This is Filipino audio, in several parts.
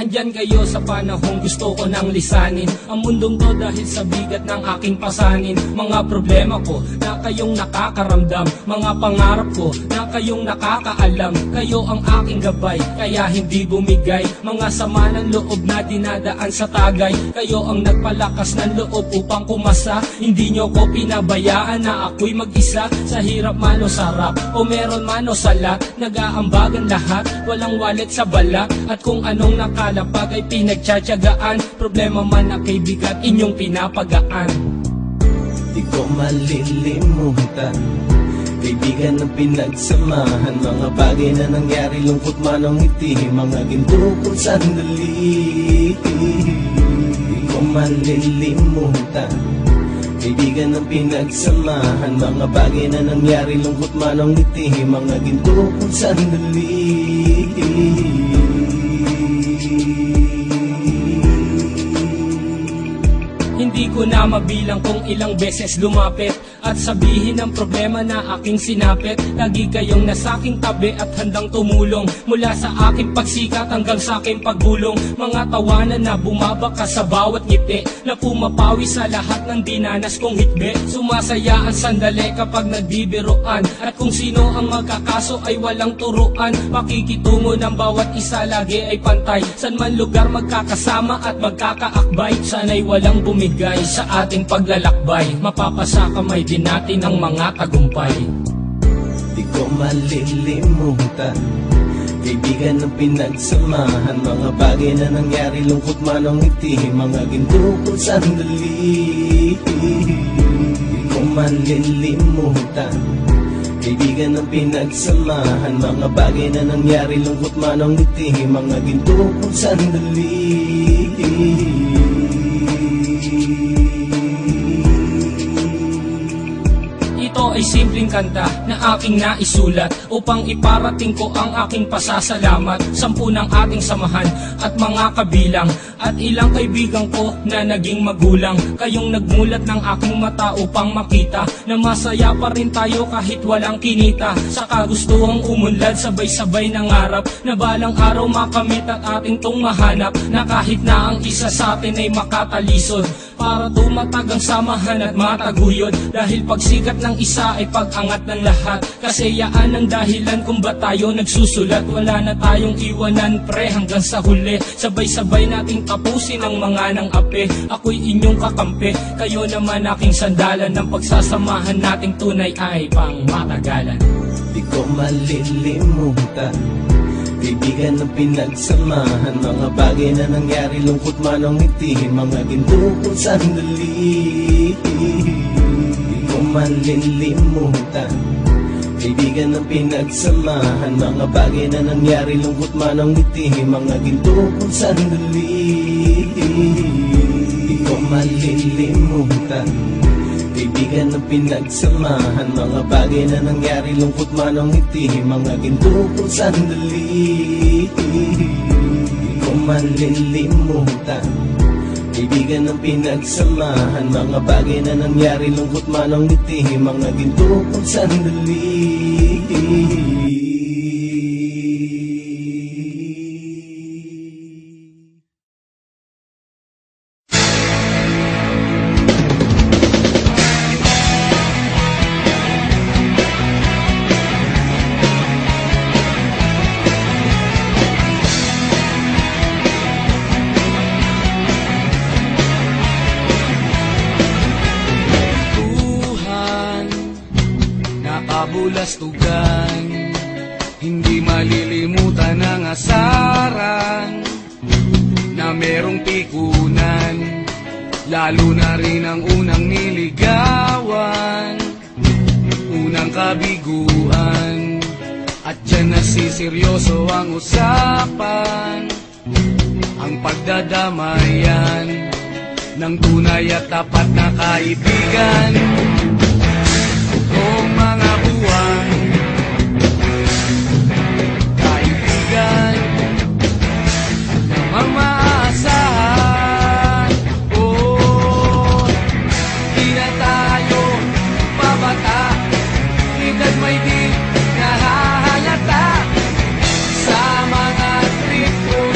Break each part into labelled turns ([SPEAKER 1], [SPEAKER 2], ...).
[SPEAKER 1] Andyan kayo sa panahong gusto ko nang lisanin ang mundong to dahil sa bigat ng aking pasanin. Mga problema ko na kayong nakakaramdam, mga pangarap ko na kayong nakakaalam. Kayo ang aking gabay, kaya hindi bumigay. Mga sama ng loob na dinadaan sa tagay, kayo ang nagpalakas ng loob upang kumasa. Hindi nyo ko pinabayaan na ako'y mag-isa. Sa hirap man o sarap, o meron man o salat, nag-aambagan lahat, walang walit sa balak. At kung anong nakalapag ay pinagtsatsagaan, problema man na kay bigat inyong pinapagaan.
[SPEAKER 2] Di ko malilimutan, kaibigan ng pinagsamahan, mga bagay na nangyari, lungkot man o ngiti, mga ginto kong sandali. Di ko malilimutan, kaibigan ng pinagsamahan, mga bagay na nangyari, lungkot man o ngiti, mga ginto kong sandali.
[SPEAKER 1] Hindi ko na mabilang kung ilang beses lumapit at sabihin ang problema na aking sinapit. Lagi kayong nasa aking tabi at handang tumulong, mula sa aking pagsikat hanggang sa aking paggulong. Mga tawanan na bumabaka sa bawat ngiti, na pumapawi sa lahat ng dinanas kong hitbe. Sumasaya ang sandali kapag nagbibiroan, at kung sino ang magkakaso ay walang turuan. Makikitungo ng bawat isa lagi ay pantay, san man lugar magkakasama at magkakaakbay. Sana'y walang bumigay sa ating paglalakbay, mapapasa kamay din natin ang mga tagumpay.
[SPEAKER 2] Di ko malilimutan, kaibigan ng pinagsamahan, mga bagay na nangyari, lungkot man o ngiti, mga ginto kong sandali. Di ko malilimutan, kaibigan ng pinagsamahan, mga bagay na nangyari, lungkot man o ngiti, mga ginto kong sandali.
[SPEAKER 1] Ito ay simpleng kanta na aking naisulat upang iparating ko ang aking pasasalamat. 10 ng ating samahan at mga kabilang, at ilang kaibigan ko na naging magulang. Kayong nagmulat ng aking mata upang makita na masaya pa rin tayo kahit walang kinita. Sa kagustuhang umunlad, sabay-sabay nangarap na balang araw makamit at ating tong mahanap, na kahit na ang isa sa atin ay makatalisod, para tumatag ang samahan at mataguyod. Dahil pagsikat ng isa ay pag-angat ng lahat, kasayaan ang dahilan kung ba tayo nagsusulat. Wala na tayong iwanan pre hanggang sa huli, sabay-sabay nating tapusin ang mga nang ape. Ako'y inyong kakampi, kayo naman aking sandalan, ng pagsasamahan nating tunay ay pang matagalan.
[SPEAKER 2] Di ko malilimutan, kaibigan ng pinagsamahan, mga bagay na nangyari, lungkot man o ngiti, mga ginto kong sandali. Di ko malilimutan, kaibigan ng pinagsamahan, mga bagay na nangyari, lungkot man o ngiti, mga ginto kong sandali. Di ko malilimutan, kaibigan ng pinagsamahan, mga bagay na nangyari, lungkot man o ngiti, mga ginto kong sandali. Di ko malilimutan, kaibigan ng pinagsamahan, mga bagay na nangyari, lungkot man o ngiti, mga ginto kong sandali.
[SPEAKER 3] Bulastugan, hindi malilimutan ang asaran na merong pikunan, lalo na rin ang unang niligawan, unang kabiguan, at dyan nasiseryoso ang usapan, ang pagdadamayan ng tunay at tapat na kaibigan. Kung mga buwan, kaibigan namang maaasahan. Oh, di na tayo pabata, edad may di nahahalata sa mga trip kong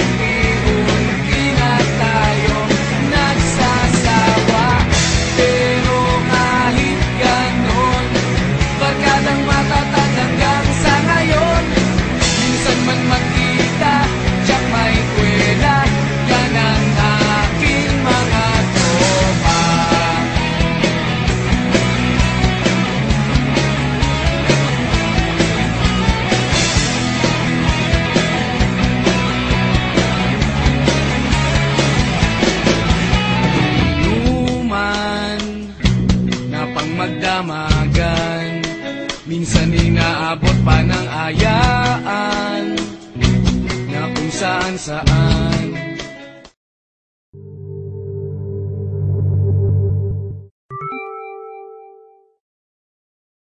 [SPEAKER 3] Minsan inaabot pa ng ayaan na kung saan saan